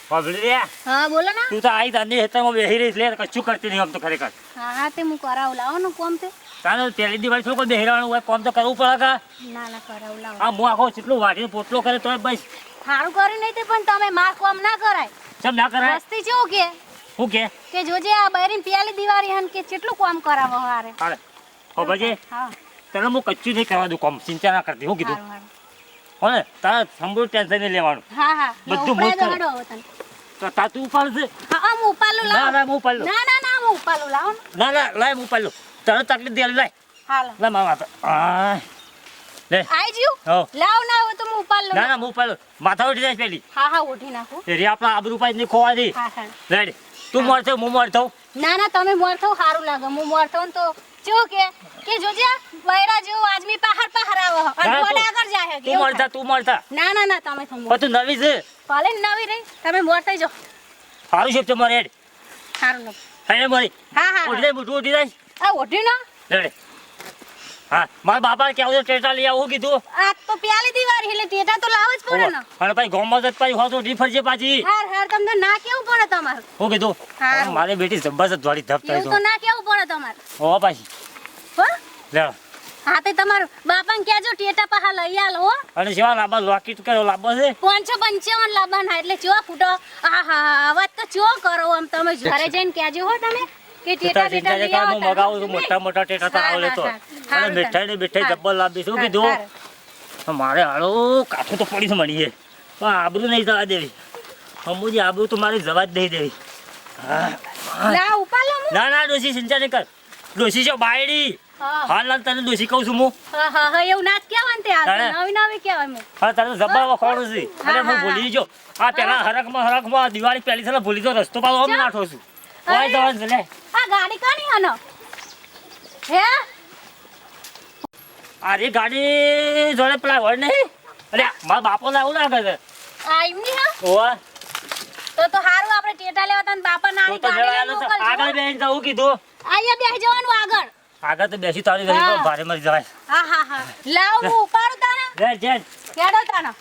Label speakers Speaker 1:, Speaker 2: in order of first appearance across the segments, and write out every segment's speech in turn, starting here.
Speaker 1: હા બોલો ને.
Speaker 2: તું તો આઈ તાંડી હેતરમાં બેહી રહી લે કશું કરતી નહીં આમ તો ખરેખર.
Speaker 1: હા તે હું કરાવું લાવો ને કોમ તે.
Speaker 2: તારે પહેલી દિવાળી થોડું બેહી રહેવાનું હોય કોમ તો કરવું પડે કા.
Speaker 1: ના કરાવું લાવો.
Speaker 2: આ હું આખો કેટલું વાટીને પોટલો કરે તોય બસ.
Speaker 1: સારું કર્યું નહીં તે પણ તમે માર કોમ ના કરાય.
Speaker 2: ચમ ના કરાય?
Speaker 1: મસ્તી જેવું કે
Speaker 2: શું કે
Speaker 1: જોજે આ બૈરીન પહેલી દિવાળી હન કે કેટલું કામ કરાવો હારે.
Speaker 2: હારે હો બજે.
Speaker 1: હા
Speaker 2: તને હું કચ્ચું નહીં કરવા દઉં કોમ ચિંતા ના કરતી હું કીધું હો ને તારે સંભળ ટેન્શન નહીં લેવાનું.
Speaker 1: હા
Speaker 2: બધું
Speaker 1: ઉપડાય
Speaker 2: મોજ
Speaker 1: દોડો હવે તને.
Speaker 2: તો તા તું ઉપાડશે?
Speaker 1: હા હું ઉપાડલું લાવો.
Speaker 2: ના હું ઉપાડ લઉં.
Speaker 1: ના હું ઉપાડલું લાવો ને.
Speaker 2: ના લાય હું ઉપાડ લઉં. તને તકલીફ દે લાય.
Speaker 1: હાલો
Speaker 2: લા મામા તો લે
Speaker 1: આઈ જ્યું.
Speaker 2: હો
Speaker 1: લાવ ના હોય તો હું ઉપાડ લઉં.
Speaker 2: ના હું ઉપાડ લઉં. માથા ઉઠી જાય પેલી.
Speaker 1: હા ઉઠી નાખું.
Speaker 2: રે આપણા આબરૂ પાઈ નહીં ખોવા દે.
Speaker 1: હા
Speaker 2: રેડી તું મોર થયો હું મોર થઉં.
Speaker 1: ના તમે મોર થો સારું લાગે. હું મોર થઉં તો જો કે જોજે વૈરા જેવો આદમી પહાડ આવો અને મોઢા આગળ જાય કે
Speaker 2: તું મળતા
Speaker 1: ના તમે થો મોર.
Speaker 2: તું નવી છે
Speaker 1: ભલે નવી રહી તમે મોર થઈ જાઓ.
Speaker 2: સારું છે તો મારે
Speaker 1: સારું લાગે.
Speaker 2: હે મારી
Speaker 1: હા
Speaker 2: ઉઠી જાય મોટું ઉઠી જાય.
Speaker 1: આ ઓઢી ના
Speaker 2: રેડી હા મારા બાપા કેવું ટેટા લઈ આવું કીધું.
Speaker 1: આ તો પ્યાલી દિવાળી એટલે ટેટા તો લાવ જ પડે ને.
Speaker 2: અને ભાઈ ગોમમાં જ પાછી હોતો ડીફર છે પાછી.
Speaker 1: હાર તમને ના કેવું પડે તમારે.
Speaker 2: હું કીધું મારી બેટી જબરજસ્ત દોડી ધપ થઈ
Speaker 1: એવું તો ના કેવું પડે તમારે.
Speaker 2: હો પાછી
Speaker 1: હો
Speaker 2: લે
Speaker 1: હા તે તમાર બાપાને કહેજો ટેટા પહા લઈ આલો હો.
Speaker 2: અને સેવા લાંબા લોકેટ કર્યો લાંબો છે
Speaker 1: 555 લાવવાના એટલે ચો ફૂટો. આહા વાત તો ચો કરો આમ તમે ઘરે જઈને કહેજો હો તમે કે ટેટા લઈ આવો.
Speaker 2: હું મગાવું છું મોટા ટેટા તો આવ લેતો અને મીઠાઈ જબ્બર લાવી શું કીધું મારે હાલો કાઠું તો પડી મળીએ પણ આબરૂ નહીં જવા દેવી અમુજી આબરૂ તો મારી જવા જ નહીં દેવી.
Speaker 1: લા ઉપાલો
Speaker 2: ના ડોસી સિંચા નહીં કર ડોસી છે બાયડી. હાલ તને ડોસી કહું છું હું.
Speaker 1: હા એવું ના જ કહેવાય ને તે નવી કહેવાય હું.
Speaker 2: હા તારે જબ્બર વખોડું છે અરે હું ભૂલી જો આ પેલા હરકમાં દિવાળી પહેલી સાલ ભૂલી જો રસ્તો પાછો આમ નાઠો છું ઓય જવાન છે લે.
Speaker 1: આ ગાડી કાની હનો હે
Speaker 2: અરે ગાડી જોડે પેલા હોય નહીં અરે મારા બાપો ને આવું લાગે છે.
Speaker 1: આ એમની હા
Speaker 2: ઓવા
Speaker 1: તો હારું આપણે ટેટા લેવા તને બાપા નાની ગાડી મોકલજો.
Speaker 2: આગળ બેહીને જવું કીધું.
Speaker 1: આયા બેસી જવાનું આગળ
Speaker 2: તો બેસી તારી ઘરે ભારે મરી જવાય.
Speaker 1: હા લાવ હું ઉપાડું તાને.
Speaker 2: જેન
Speaker 1: કેડો તાને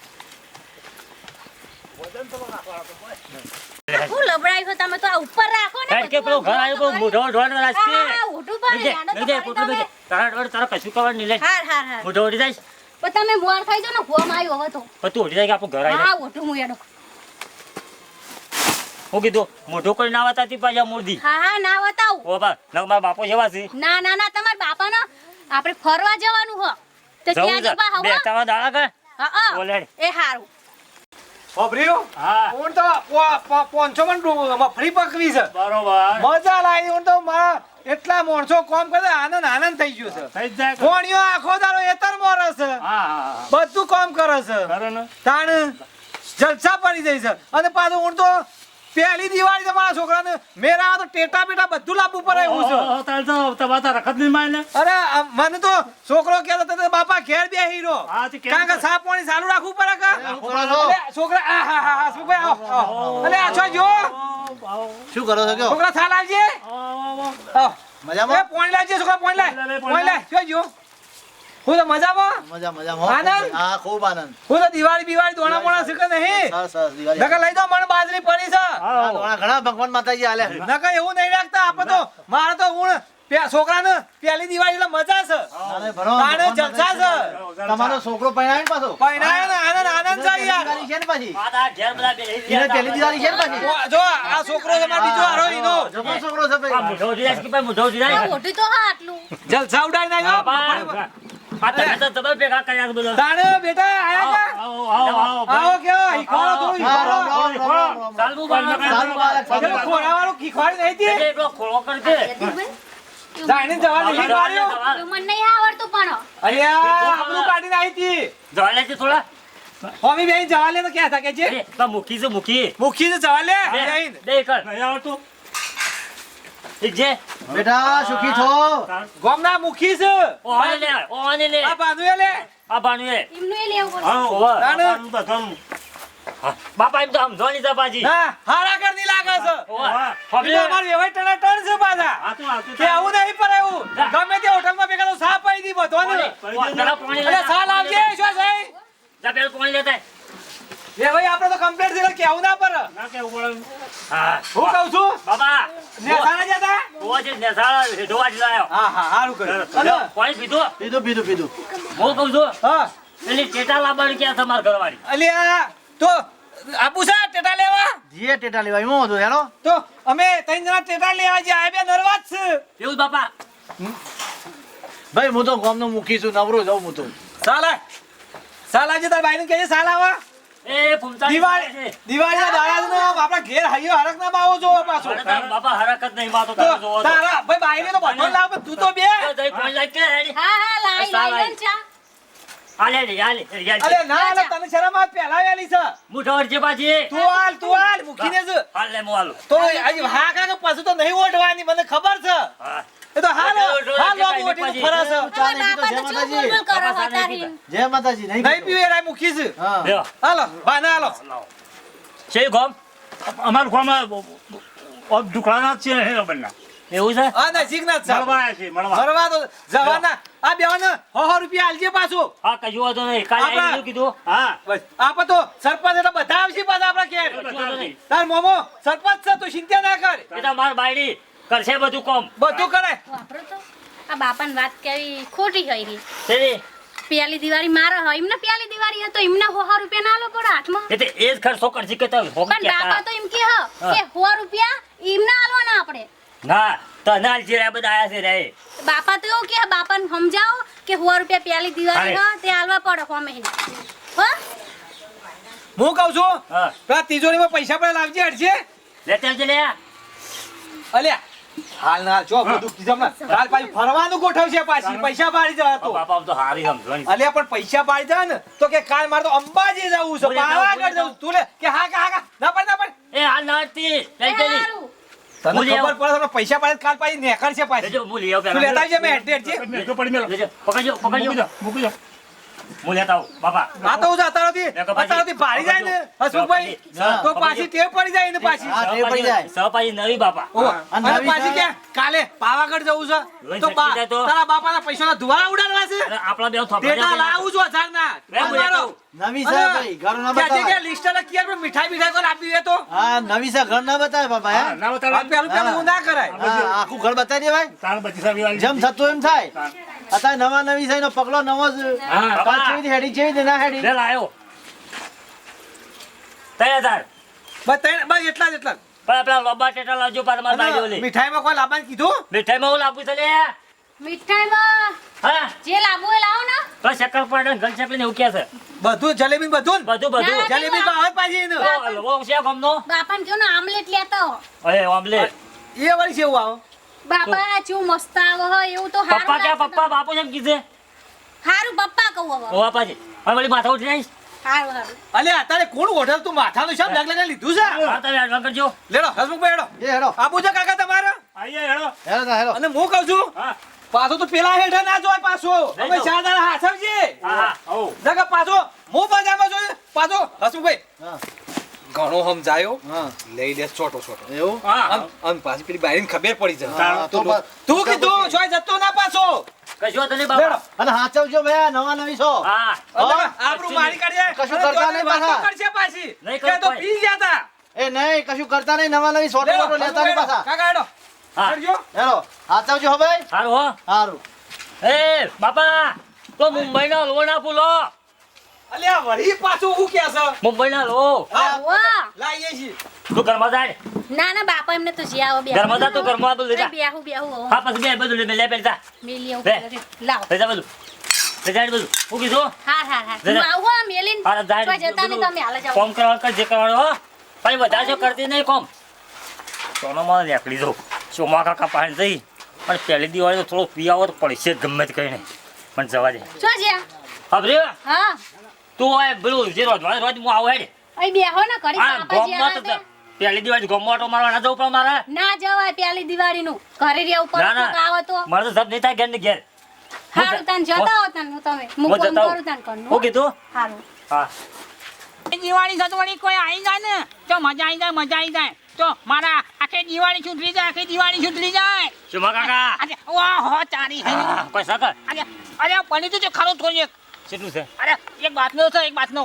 Speaker 1: હું લબડાઈ છો તમે તો આ ઉપર રાખો ને.
Speaker 2: કે પેલો ઘર આવ્યો બહુ મોઢો ઢોળ રાખશે.
Speaker 1: હા ઉઠું પડે યાડો તો તમે.
Speaker 2: તારા કશું કવર નહીં લે.
Speaker 1: હા
Speaker 2: મોઢો ઉડી જાય
Speaker 1: પણ તમે મોર ખાઈ જો ને ફોમ આવ્યો હવે તો.
Speaker 2: પણ તું ઉડી જાય કે આપણું ઘર આવી જાય.
Speaker 1: હા ઉઠું હું યાડો.
Speaker 2: હું કીધું મોઢો કરી ના વાતાતી પાછા મૂર્દી.
Speaker 1: હા ના બતાવું.
Speaker 2: ઓ બા ના મારા બાપો જેવા છે.
Speaker 1: ના તમાર બાપાનો આપણે ફરવા જવાનું હો તો ત્યાં જ બા હવા
Speaker 2: બેતાવા દાડા કે
Speaker 1: હા
Speaker 2: ઓલેડ
Speaker 1: એ હારું
Speaker 3: ઓબરીઓ
Speaker 2: હા
Speaker 3: ઓન તો 500 માં ફ્રી પકવી છે
Speaker 2: બરોબર
Speaker 3: મજા લાવી ઓન તો મારા એટલા માણસો કામ કરે આનંદ થઈ ગયો છે
Speaker 2: થઈ જાય
Speaker 3: કોણીઓ આખો દાડો એતર મોરે છે
Speaker 2: હા
Speaker 3: બધું કામ કરે છે
Speaker 2: ખરો ને
Speaker 3: તાણ જલસા પડી જાય છે અને પાછું હું તો પહેલી દિવાળી મારા છોકરાને મેરા તો ટેટા બેટા બધું લાવવું પડે એવું છે.
Speaker 2: તાલ તો તમારા રખત નહીં માને.
Speaker 3: અરે મને તો છોકરો કહેતો હતો બાપા ઘેર બે હીરો
Speaker 2: હા, તે કેમ
Speaker 3: કારણ કે સાફ પાણી ચાલુ રાખવું પડે કા અલે, છોકરા હા શું ભાઈ આવો અલે આછો જો
Speaker 4: શું કરો છો?
Speaker 3: છોકરા થાલ આવજે મજામાં પાણી લાવજે છોકરા પાણી લાવ જો હું તો મજામાં આનંદ?
Speaker 4: હા ખૂબ આનંદ.
Speaker 3: હું તો દિવાળી દોણા મોણા શીખે નહીં
Speaker 4: સરસ દિવાળી.
Speaker 3: નકર લઈ દો મને બાજરી પડી છે
Speaker 4: હા, દોણા ઘણા ભગવાન માતાજી આલે છે.
Speaker 3: નકર એવું નહીં રાખતા આપણે તો મારે તો હું છોકરાને પહેલી દિવાળી એટલે મજા છે
Speaker 4: નાને ભણો,
Speaker 3: તાણે
Speaker 4: ભગવાન
Speaker 3: જલસા
Speaker 4: માતાજી.
Speaker 3: છે
Speaker 4: તમારો છોકરો પરણાયો ને પાછો?
Speaker 3: પહેરાયો ને આનંદ છે યાર
Speaker 4: દિવાળી છે ને પાછી?
Speaker 2: આ ઘેર બધા બે
Speaker 4: એને પહેલી દિવાળી છે ને પાછી?
Speaker 3: જો આ છોકરો છે મારો બીજો હારો ઈનો
Speaker 4: જબરો છોકરો છે ભાઈ.
Speaker 2: મોઢો ઉડી જાય કે ભાઈ મોઢો ઉડી જાય.
Speaker 1: આ ઓઢી તો હા આટલું
Speaker 3: જલસા ઉડાઈ નાખ્યો
Speaker 2: આ તમે તો તમે ભેગા કર્યા છે બધા.
Speaker 3: તાણે બેટા આયા કા આવો કેવો ઈખોડો થોડું
Speaker 4: હા, રામ,
Speaker 3: ઈખોડો
Speaker 4: રામ, રામ, રામ.
Speaker 2: સાલમું બાળક
Speaker 4: સારું બાળક, સારું
Speaker 3: પેલો
Speaker 4: બાળક.
Speaker 3: ખોરાવાળો ખીખવાડી નહીં હતી
Speaker 2: એટલો ખોળો કરજે.
Speaker 3: જાણીને જવાની નહીં માર્યો
Speaker 1: એવું મને નહીં આવડતું પણ
Speaker 3: અલ્યા આપણું કાઢીને આવી હતી
Speaker 2: જવા લેજે થોડા.
Speaker 3: હોમી બેન જવા લે તો ક્યાં થાય કે છે
Speaker 2: અરે, બા મૂકી છે મૂકી.
Speaker 3: મુખી છે જવા લે
Speaker 2: બે,
Speaker 3: બેન
Speaker 2: બે કર. નહીં આવડતું. ઠીક છે.
Speaker 4: બેટા સુખી થો.
Speaker 3: ગોમના મુખી છે
Speaker 2: ઓને લે, ઓને લે.
Speaker 3: આ બાંધુએ લે
Speaker 2: આ બાનુએ.
Speaker 1: એમનું એ લેવું પડે
Speaker 2: હા, ઓવા.
Speaker 3: તાણે.
Speaker 2: બાનું બધાનું. હા, બાપા એમ તો સમજવાની છે પાછી.
Speaker 3: ના હારા કરની લાગે છે
Speaker 2: ઓવા.
Speaker 3: એટલે અમાર વેવાઈ ટણા ટણ છે પાછા
Speaker 2: આવતું, આવતું.
Speaker 3: કે આવું નહીં પડે એવું ગમે તે હોટલમાં ભેગા તો સા પાઈ દી બધો ને
Speaker 2: પેલા પાણી
Speaker 3: અરે
Speaker 2: લેતા.
Speaker 3: સા લાવજે શું છે
Speaker 2: જા પેલું પાણી લેતા આય.
Speaker 3: એ ભાઈ આપણે તો કમ્પ્લીટ થઈ કેવું ના પર
Speaker 2: ના કેવું પડે હા
Speaker 3: હું કહું છું
Speaker 2: બાબા
Speaker 3: નેસાણા જતા
Speaker 2: ઓ જે નેસાળા ઢોવા જ લાયો
Speaker 3: હા હા સારું કર્યું અને
Speaker 2: કોઈ પીધું
Speaker 4: પીધું
Speaker 2: હું કહું છું
Speaker 3: હા
Speaker 2: પેલી ટેટા લાવવાની ક્યાં તમાર ઘરવાળી
Speaker 3: અલ્યા તો આપું છે ટેટા લેવા
Speaker 4: જીએ ટેટા લેવા એમાં હતું હેલો
Speaker 3: તો અમે ત્રણ જણા ટેટા લેવા જે આ બે નર્વસ છે
Speaker 2: એવું બાપા
Speaker 4: ભાઈ હું તો ગામનો મુખી છું નવરો જાઉં હું તો
Speaker 3: સાલા જે તાર બાઈને કહેજે સાલ આવા
Speaker 2: એ ફૂમતા
Speaker 3: દિવાળીના દાડાનો આપણા ઘેર હૈયો હરક ના બાવો જો પાછો
Speaker 2: બાપા હરકત નહીં માતો
Speaker 3: તો
Speaker 2: તમે જોવો તો
Speaker 3: તારા ભાઈ બાઈને તો બધો લાવ પણ તું તો બે
Speaker 2: જઈ ફોન લાઈ કે હેડી
Speaker 1: હા હા લાઈ લાઈ ચા
Speaker 2: આલે આલે
Speaker 3: અરે ના ના તને શરમ આ પહેલા વેલી છે
Speaker 2: મુઠાવર છે પાછી
Speaker 3: તું હાલ મૂકીને જ
Speaker 2: હાલ લે મો હાલો
Speaker 3: તો આજે હા કાકા પાછું તો નહીં ઓઢવાની મને ખબર છે
Speaker 2: હા
Speaker 3: એ તો હાલ લોબુ ઓઢી તો ફરસ
Speaker 4: ચા
Speaker 1: હવે
Speaker 4: નહીં પીતો,
Speaker 1: બાપા
Speaker 4: જય
Speaker 1: તો ચૂપ
Speaker 4: માતાજી.
Speaker 1: બોલ કરો
Speaker 2: બાપા સાને
Speaker 1: હતારી
Speaker 4: જય માતાજી નહીં
Speaker 3: નહીં પીવે રાય મૂકી છે
Speaker 4: હા
Speaker 2: લ્યો
Speaker 3: હાલો બાના હાલો
Speaker 2: છે ગોમ
Speaker 5: અમારું ગામમાં દુકાના છે હે બન્ના
Speaker 2: એવું છે
Speaker 3: આ નજીક ના જ
Speaker 5: મળવા છે મળવા
Speaker 3: ફરવા તો જવાના આ બેવાને 100 રૂપિયા આલજે પાછું
Speaker 2: હા કશું વાંધો નહીં કાલે
Speaker 3: આપણા-
Speaker 2: આવીને કીધું
Speaker 5: હા
Speaker 3: બસ આપા તો સરપંચ એટલે બધા આવશે પાછા આપણા ઘેર
Speaker 2: કશું વાંધો નહીં
Speaker 3: તાર મોમો સરપંચ છે તું ચિંતા ના કર
Speaker 2: એ તો માર બાયડી કરશે બધું કોમ
Speaker 3: બધું કરે
Speaker 1: વાપરો તો આ બાપાની વાત કેવી ખોટી હોય રહી
Speaker 2: તેરી
Speaker 1: પેલી દિવાળી મારા હોય એમને પેલી દિવાળી હતો એમને 100 રૂપિયા ના લો પડે હાથમાં
Speaker 2: એ તો એ જ ખર્ચો કરશે કે તો હોક
Speaker 1: પણ બાપા તો એમ કે કે 100 રૂપિયા એમને આલવાના આપણે
Speaker 2: ના તને આલજી રે બધા આયા છે રે
Speaker 1: બાપા તો એવું કે બાપાને સમજાવો કે 100 રૂપિયા પેલી દિવાળી
Speaker 2: અરે.
Speaker 1: હા તે આલવા પડે હોમે હો
Speaker 3: હું કહું છું
Speaker 2: હા
Speaker 3: પેલા તિજોરીમાં પૈસા પણ લાવજે હટજે
Speaker 2: લેતે આવજે લે
Speaker 3: અલ્યા હાલ ના જો બધું કીધું હમણાં. કાલ પાછી ફરવાનું ગોઠવશે પાછી પૈસા પાડી જવા તો
Speaker 2: બાપા આમ તો હારી સમજવાની
Speaker 3: અલ્યા પણ પૈસા પાડી જાય ને તો કે કાલ મારે તો અંબાજી જવું છે
Speaker 2: બોલે જાઉં,
Speaker 3: પાવાગઢ
Speaker 2: બોલે
Speaker 3: જવું તું લે કે હા ના પડ
Speaker 2: એ હાલ નાડતી લઈ
Speaker 1: એ
Speaker 2: જલી
Speaker 1: હારું.
Speaker 3: તને
Speaker 2: બોલે
Speaker 3: ખબર
Speaker 2: આવું.
Speaker 3: પડે તમને પૈસા પાડે તો કાલ પાછી નેકળશે પાછી
Speaker 2: લેજો હું લઈ આવું
Speaker 3: તું લેતા
Speaker 2: પેલા
Speaker 3: આવજે મેં હેઠે
Speaker 5: મેકો પડી મેલો
Speaker 2: લેજો પકડજો
Speaker 5: મૂકી
Speaker 2: પકડજો
Speaker 5: દો મૂકી દો
Speaker 2: હું લેતા આવું બાપા
Speaker 3: આ તો હું અત્યારથી
Speaker 2: મેકો પાછી.
Speaker 3: અત્યારથી ભારી જાય ને હસમુખભાઈ
Speaker 2: હા.
Speaker 3: તો પાછી ટેવ પડી જાય ને પાછી
Speaker 4: હા, ટેવ પડી જાય.
Speaker 2: સપાઈ નવી બાપા
Speaker 3: ઓહો.
Speaker 4: અને
Speaker 3: અને
Speaker 4: નવી
Speaker 3: પાછી
Speaker 4: થાય.
Speaker 3: કે કાલે પાવાગઢ જવું છે
Speaker 2: લોહી
Speaker 3: તો
Speaker 2: છટકી જાય તો?
Speaker 3: તારા બાપાના પૈસાના ધુવાળા ઉડાડવા છે
Speaker 2: અરે આપણા બે થોભા
Speaker 3: ટેટા લાવું છું હજારના
Speaker 2: બે હું લેતો આવું.
Speaker 4: નવી છે ભાઈ ઘર ના
Speaker 3: ક્યાં
Speaker 4: બતાવે
Speaker 3: લિસ્ટ લખી પણ મીઠાઈ મીઠાઈ કોણ આપી દે તો
Speaker 4: હા નવી છે ઘર ના બતાવે બાપા હે
Speaker 5: ના
Speaker 3: આ
Speaker 5: બતાડો
Speaker 3: પેલું પેલું એવું ના કરાય
Speaker 4: હા, આખું ઘર બતાવી દેવાય
Speaker 5: તાર બચી સારી
Speaker 4: જેમ થતું એમ થાય અત્યારે નવા નવી છે એનો પગલો નવો જ
Speaker 5: હા
Speaker 4: કાલ ચેવી રીતે હેડી ચેવી રીતે ના હેડી
Speaker 2: લે લાયો 3000
Speaker 3: બસ એટલા જ એટલા જ.
Speaker 2: પણ પેલા લોબા ટેટા લાવજો પાછા મારા બાઈ
Speaker 3: અને
Speaker 2: ઓલી
Speaker 3: મીઠાઈમાં કોઈ લાવવાનું કીધું
Speaker 2: મીઠાઈમાં હું લાવું છે લે
Speaker 1: મીઠાઈમાં
Speaker 2: હા
Speaker 1: જે લાવવું હોય લાવો ને
Speaker 2: તો શક્કર પાડે ઘન ચકલી ને એવું કે છે
Speaker 3: બધું જલેબી ને બધું ને?
Speaker 2: બધું બધું
Speaker 1: ના.
Speaker 3: જલેબી તો આવે જ પાછી એને.
Speaker 2: તો હલવો છે ગમનો
Speaker 1: બાપાને કહો ને આમલેટ લેતા હો
Speaker 2: અરે ઓમલેટ
Speaker 3: એ વળી છે એવું આવો
Speaker 1: બાપા ચું મસ્ત આવે હો એવું તો હારું
Speaker 2: પપ્પા ક્યાં
Speaker 1: લાગશે
Speaker 2: પપ્પા બાપુ જેમ કીધે
Speaker 1: હારું પપ્પા કહું હવે
Speaker 2: ઓ પાછી હવે વળી માથા ઉઠી જઈશ
Speaker 1: હારું હારું
Speaker 3: અલે અત્યારે કોણ હોટલ તું માથાનું શામ લગ લગાડી લીધું છે
Speaker 2: હા તમે એડવાન્સ કરજો
Speaker 3: લેડો હસમુખભાઈ હેડો
Speaker 4: એ હેડો
Speaker 3: આપું છે કાકા તમારે
Speaker 5: આઈએ હેડો
Speaker 4: હેડો તા હેડો
Speaker 3: અને હું કહું છું
Speaker 5: હા
Speaker 3: પાછો તો પેલા હેઠળ ના જોય પાછો
Speaker 2: લઈ
Speaker 3: અમે
Speaker 2: જાઓ.
Speaker 3: ચાર દાડા હાથવજે
Speaker 2: હા હા
Speaker 5: આવો
Speaker 3: નકર પાછો હું બજારમાં જોયું પાછો હસમુખભાઈ
Speaker 4: હા
Speaker 3: ઘણો સમજાયો
Speaker 4: હા
Speaker 3: લઈ લે છોટો છોટો
Speaker 4: એવું
Speaker 5: હા
Speaker 3: આમ પાછી પેલી બાયરીને ખબર પડી જાય
Speaker 4: હા, તો બસ.
Speaker 3: તું કીધું જોઈ જતો ના પાછો
Speaker 2: કશું વાંધો નહીં
Speaker 3: લેડો
Speaker 2: બાપા
Speaker 4: અને હાચવજો ભાઈ નવા નવી છો
Speaker 2: હા
Speaker 3: આપણું મારી કાઢીએ
Speaker 4: કશું
Speaker 3: અને
Speaker 4: કરતા
Speaker 3: જોડે
Speaker 4: નહીં
Speaker 3: વાતો
Speaker 4: પાછા.
Speaker 3: કરશે પાછી
Speaker 2: નહીં
Speaker 3: કે તો
Speaker 2: કરતા.
Speaker 3: પી ગયા તા
Speaker 4: એ નહીં કશું કરતા નહીં નવા નવી સોટો
Speaker 3: લેડો,
Speaker 4: મોટો લેતા નહીં પાછા
Speaker 3: કાકા હેડો
Speaker 2: હા
Speaker 3: હેડજો.
Speaker 4: હેડો હાચવજો હો ભાઈ
Speaker 2: સારું હો
Speaker 4: સારું
Speaker 2: એ બાપા તો મુંબઈનો હલવો ના ભૂલો
Speaker 3: અલ્યા વળી પાછું હું કે છે
Speaker 2: મુંબઈનો હલવો
Speaker 3: હા
Speaker 1: વાહ
Speaker 3: લાઈએ છીએ
Speaker 2: તું ઘરમાં જાય
Speaker 1: ના ના બાપા એમને તો જ્યાં આવો
Speaker 2: ઘરમાં જા તું ઘરમાં બધું લઈ જા
Speaker 1: બેહું બેહું
Speaker 2: હા પછી બે બધું લે પેલા
Speaker 1: મેલી
Speaker 2: બે.
Speaker 1: આવું લાવ
Speaker 2: લઈ જા બધું લઈ જા બધું હું કીધું
Speaker 1: હા હા હા
Speaker 2: જરા.
Speaker 1: હું આવું હા મેલીન
Speaker 2: હા જાય
Speaker 1: કોઈ જતા નહીં તમે હાલ જાઓ
Speaker 2: કોમ કરવા કર જે કરવાનું હો પછી બધા જો કરતી નહીં કોમ સોનામાં નીકળી જાઉં ચોમા કાકા પાસે જઈ પણ પહેલી દિવાળી તો થોડો પીવાવો તો પડશે જ ગમે તે કહીને પણ જવા દે
Speaker 1: છો જ્યાં
Speaker 2: હવે
Speaker 1: હા
Speaker 2: તું હોય પેલું જે રોજ રોજ હું આવું હેડે
Speaker 1: અહીં બેહો ને કરી
Speaker 2: આ
Speaker 1: બાપા
Speaker 2: ગોમમાં તો
Speaker 1: જ્યાં
Speaker 2: પહેલી દિવાળી ગોમમાં ઓટો મારવા ના જવું પણ મારે
Speaker 1: ના જવાય પેલી દિવાળીનું ઘરે રહેવું પડે
Speaker 2: ના, ના.
Speaker 1: કોક આવે તો
Speaker 2: મારે તો જબ નહીં થાય ઘેર ને ઘેર
Speaker 1: હારું તને જતા હો તને હું તમે હું
Speaker 2: હું
Speaker 1: ફોન
Speaker 2: જતા
Speaker 1: કરું તને
Speaker 2: હું
Speaker 1: કરું
Speaker 2: કીધું
Speaker 1: હારું
Speaker 2: હા
Speaker 6: દિવાળી સતવાળી કોઈ આવી જાય ને તો મજા આવી જાય તો મારા આખી દિવાળી છૂટલી જાય
Speaker 2: ચોમા કાકા
Speaker 6: અરે વાહ હો તારી
Speaker 2: હા, કોઈ સકર
Speaker 6: અરે અરે પડી તો ખરો થોડી એક
Speaker 2: કેટલું છે
Speaker 6: અરે એક બાતનો છે એક બાતનો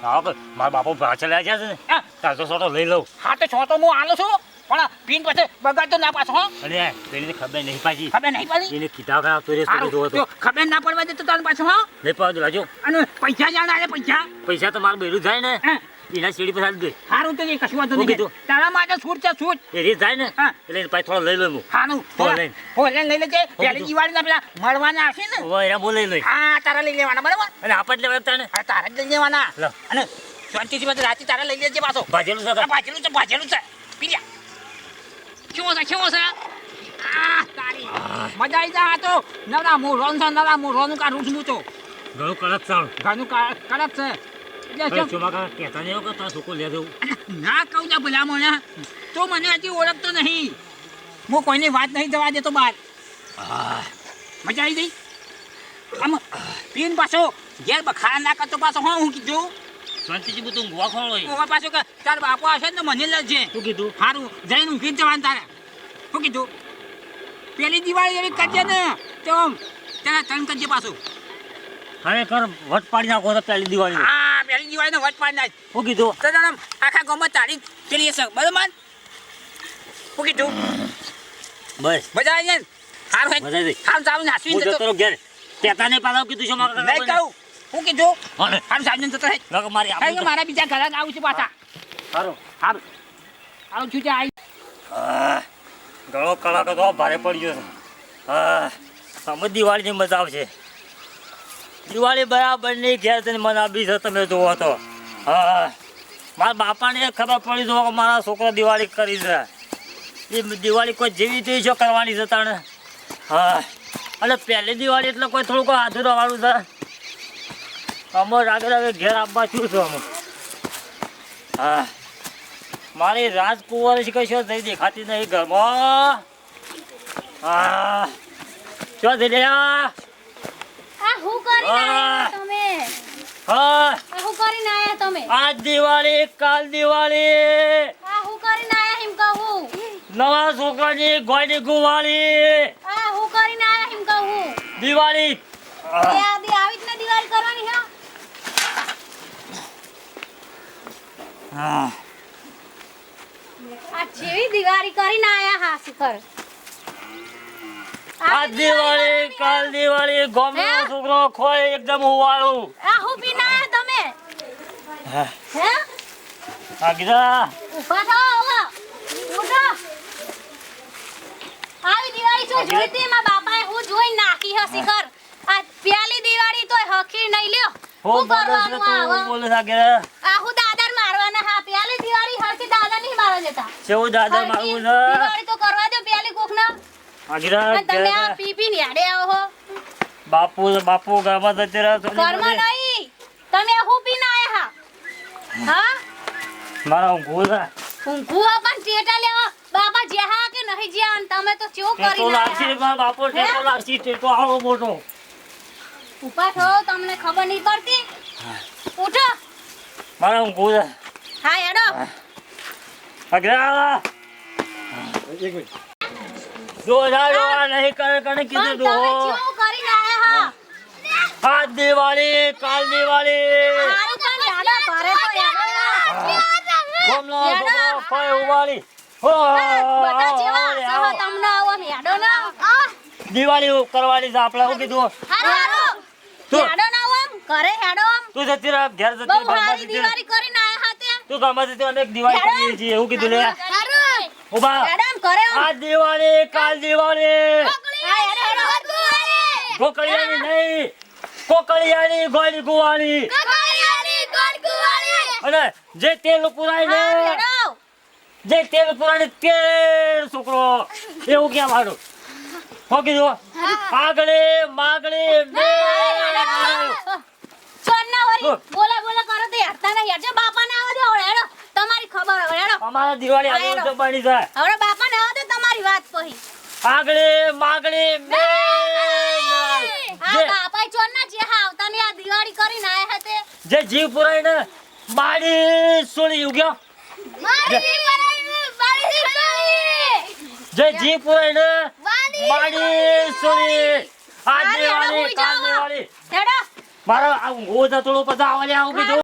Speaker 2: હા કે મારા બાપુ પાછળ લાગ્યા છે ને
Speaker 6: હા.
Speaker 2: તાર તો સોટો લઈ લઉં
Speaker 6: હા તો છો તો હું આલું છું પણ પીન પછી બગાડતો ના પાછો હો
Speaker 2: અને પેલી ખબર નહીં પાછી
Speaker 6: ખબર નહીં પડી
Speaker 2: એને કીધા કે તું
Speaker 6: સારું
Speaker 2: જોવો
Speaker 6: જો
Speaker 2: તો
Speaker 6: ખબર ના પડવા દે તો તારું પાછો હો
Speaker 2: નહીં પાડો લાજો
Speaker 6: અને પૈસા જાણ આલે પૈસા
Speaker 2: પૈસા તો મારું બેરું જાય ને
Speaker 6: હા.
Speaker 2: એના સીડી પર દે
Speaker 6: સારું તો એ કશું વાંધો
Speaker 2: હું
Speaker 6: નહીં
Speaker 2: કીધું?
Speaker 6: તારા માટે છૂટ છે છૂટ
Speaker 2: એ રીત જાય ને
Speaker 6: હા.
Speaker 2: એટલે એને પાછી થોડો લઈ લઉં હું
Speaker 6: સારું
Speaker 2: ભોલે.
Speaker 6: ભોલે લઈ લેજે પહેલી
Speaker 2: કીધું?
Speaker 6: દિવાળીના પેલા મળવાના આવશે ને
Speaker 2: હવે એના બોલે લઈ
Speaker 6: હા તારા લઈ લેવાના બરાબર
Speaker 2: અને આપણે લેવા તને
Speaker 6: હા તારા જ લઈ લેવાના
Speaker 2: લો.
Speaker 6: અને શાંતિથી બધું રાતે તારા લઈ લેજે પાછો
Speaker 2: ભાજેલું છે
Speaker 6: આ ભાજેલું છે પી લ્યા કેવો છે આ તારી મજા આવી જા આ તો નવરા મોઢોનું કાઢું છું હું તો
Speaker 2: ઘણું કડક ચાલ
Speaker 6: ઘરનું કડક છે એટલે શું?
Speaker 2: ચોમાકા કહેતા નહીં કે તારા છોકરો લે દેવું
Speaker 6: ના કહું જા ભલા મને તો મને હજી ઓળખતો નહીં હું કોઈની વાત નહીં જવા દેતો બહાર મજા આવી ગઈ આમ પીન પાછો ઘેર બખાડા ના કરતો પાછો હા હું કીધું
Speaker 2: શાંતિથી બધું ઊંઘવા ખોળ હોય
Speaker 6: હું પાછો કે તાર બાપુ આવશે ને તો મને લજે
Speaker 2: શું કીધું
Speaker 6: સારું જઈને ઊંઘી જવાનું તારે શું કીધું પેલી દિવાળી એવી કરજે ને તો ત્યારે તન કરજે પાછું
Speaker 2: ખરેખર વટ પાડી નાખો તો પહેલી દિવાળી
Speaker 6: હા પેલી દિવાળીનો વટ પાડી નાખ
Speaker 2: શું કીધું
Speaker 6: તો તને આખા ગામમાં તારી પેલી હશે બરાબર શું કીધું
Speaker 2: બસ
Speaker 6: મજા આવી જાય સારું
Speaker 2: મજા આવી ગઈ.
Speaker 6: સારું સારું નાસવી
Speaker 2: હું
Speaker 6: જતો
Speaker 2: જતો રહું ઘેર કહેતા નહીં પાછા કીધું છે મારા
Speaker 6: નહીં કહું શું કીધું
Speaker 2: હા
Speaker 6: સારું સારું જતો રહે
Speaker 2: મારી
Speaker 6: કારણ કે મારા બીજા ઘરે આવું છું પાછા
Speaker 2: સારું
Speaker 6: સારું આવું છું ત્યાં
Speaker 2: ઘણો કલાક તો ભારે પડ્યો છે અમે દિવાળીની મજા આવશે દિવાળી બરાબર ની ઘેર થઈને મનાવી છે તમે જુઓ તો મારા બાપાને ખબર પડી જો કે મારા છોકરો દિવાળી કરી છે એ દિવાળી કોઈ જેવી તેવી શું કરવાની છે તાણે અને પહેલી દિવાળી એટલે કોઈ થોડુંક આધુરા વાળું છે અમે રાગે ઘેર આપવા છું છું અમે મારી રાજકુંવર કશો થઈ દેખાતી નહીં ઘરમાં શું થઈ રહ્યા
Speaker 1: આ હું કરીને આયા તમે
Speaker 2: હા
Speaker 1: આ હું કરીને આયા તમે
Speaker 2: આજ દિવાળી કાલ દિવાળી
Speaker 1: આ હું કરીને આયા એમ કહું
Speaker 2: નવા છોકરાની ગોયની ગુવાળી
Speaker 1: આ હું કરીને આયા એમ કહું
Speaker 2: દિવાળી
Speaker 1: એ આદી આવી જ ને દિવાળી કરવાની હે
Speaker 2: હા
Speaker 1: આ જેવી દિવાળી કરીને આયા હા શિખર
Speaker 2: આજ દિવાળી કાલ દિવાળી ગામનો
Speaker 1: હે?
Speaker 2: છોકરો ખોય એકદમ ઉવાળું
Speaker 1: આ હું પીને આયા તમે
Speaker 2: હા
Speaker 1: હે
Speaker 2: આ કીધા
Speaker 1: ઉભા થાઓ હવે ઉઠો આવી દિવાળી શું જોઈ હતી મારા બાપાએ હું જોઈ નાખી હે શિખર આ પ્યાલી દિવાળી તોય હખી નહીં લ્યો
Speaker 2: હું
Speaker 1: હું કરવાનું આવો
Speaker 2: બોલે સાગે
Speaker 1: આ હું દાદાને મારવાના હા પ્યાલી દિવાળી હરકી દાદા નહીં મારવા દેતા
Speaker 2: સેવું દાદા મારું છે
Speaker 1: દિવાળી તો કરવા દો પ્યાલી કોકના
Speaker 2: આ કીધા
Speaker 1: અને તમે આ પી પી યાડે આવો હો
Speaker 2: બાપુ ગામમાં તો તેરા
Speaker 1: કર્મ નહીં તમે હું પીને આયા હા
Speaker 2: મારા ઊંઘું છે
Speaker 1: ઊંઘું હો પણ ટેટા લેવા બાપા જ્યાં કે નહીં જ્યાં અને તમે તો ચેવું
Speaker 2: ટેટો
Speaker 1: કરી
Speaker 2: લાગશે મારા બાપો ટેટો લાગશે ટેટો આવો મોટો
Speaker 1: ઉભા થો તમને ખબર નહીં પડતી ઉઠો
Speaker 2: મારા ઊંઘું છે
Speaker 1: હા હેડો
Speaker 2: અગરા જો નહીં કરે કીધું
Speaker 1: પણ
Speaker 2: તો
Speaker 1: તમે ચેવું કરીને આયા હા
Speaker 2: આજ દિવાળી કાલ દિવાળી
Speaker 1: સારું પણ હેડો ઘરે તો હેડો
Speaker 2: ગોમનો
Speaker 1: હેડો.
Speaker 2: છોકરો ખોય ઉવાળી હો
Speaker 1: બધા જેવા સહ તમને આવો હેડો ના
Speaker 2: દિવાળી કરવાની છે આપણે શું કીધું
Speaker 1: હારો હારો
Speaker 2: તું.
Speaker 1: હેડો ના આવો આમ ઘરે હેડો આમ
Speaker 2: તું જતી રહે ઘેર જતી
Speaker 1: બહુ
Speaker 2: રહે, ઘરમાં
Speaker 1: સારી
Speaker 2: જતી રહે.
Speaker 1: દિવાળી કરીને આયા હા તે
Speaker 2: તું ઘરમાં જતી રહે, અમે એક દિવાળી
Speaker 1: હેડો.
Speaker 2: કરીએ છીએ એવું કીધું લે
Speaker 1: હારું
Speaker 2: ઉભા
Speaker 1: હેડો આમ ઘરે આમ
Speaker 2: આજ દિવાળી કાલ દિવાળી
Speaker 1: હા હેડો હેડો
Speaker 2: ગોકળિયાની નહીં કોકળિયાની ગોળી ગુવાળી અને જે તેલ પુરાય ને
Speaker 1: હેડો
Speaker 2: જે તેલ પુરાય ને તેલ છોકરો એવું ક્યાં મારું હો કીધું આગળે માગળે
Speaker 1: ચોન્ના વરી
Speaker 2: શું?
Speaker 1: બોલા બોલા કરો તો હેડતા નહીં હેડજો બાપાને આવવા દો હવે હેડો તમારી ખબર હવે હેડો
Speaker 2: અમારા દિવાળી
Speaker 1: હા,
Speaker 2: આગળ
Speaker 1: હેડો.
Speaker 2: જવાની છે
Speaker 1: હવે બાપાને આવવા દો તમારી વાત કહી
Speaker 2: આગળે માગળે
Speaker 1: આ બાપા ચોન્ના જે હા આવતા ને આ દિવાળી કરીને આયા હતા
Speaker 2: જે જીવ પુરાય ને બાડી સોળી ઉગ્યો જે જીવ પુરાય ને બાડી સોળી આજ દિવાળી કાલ દિવાળી
Speaker 1: હેડો
Speaker 2: મારા આ ઊંઘો જતો થોડું પછી આવલે આવું કીધું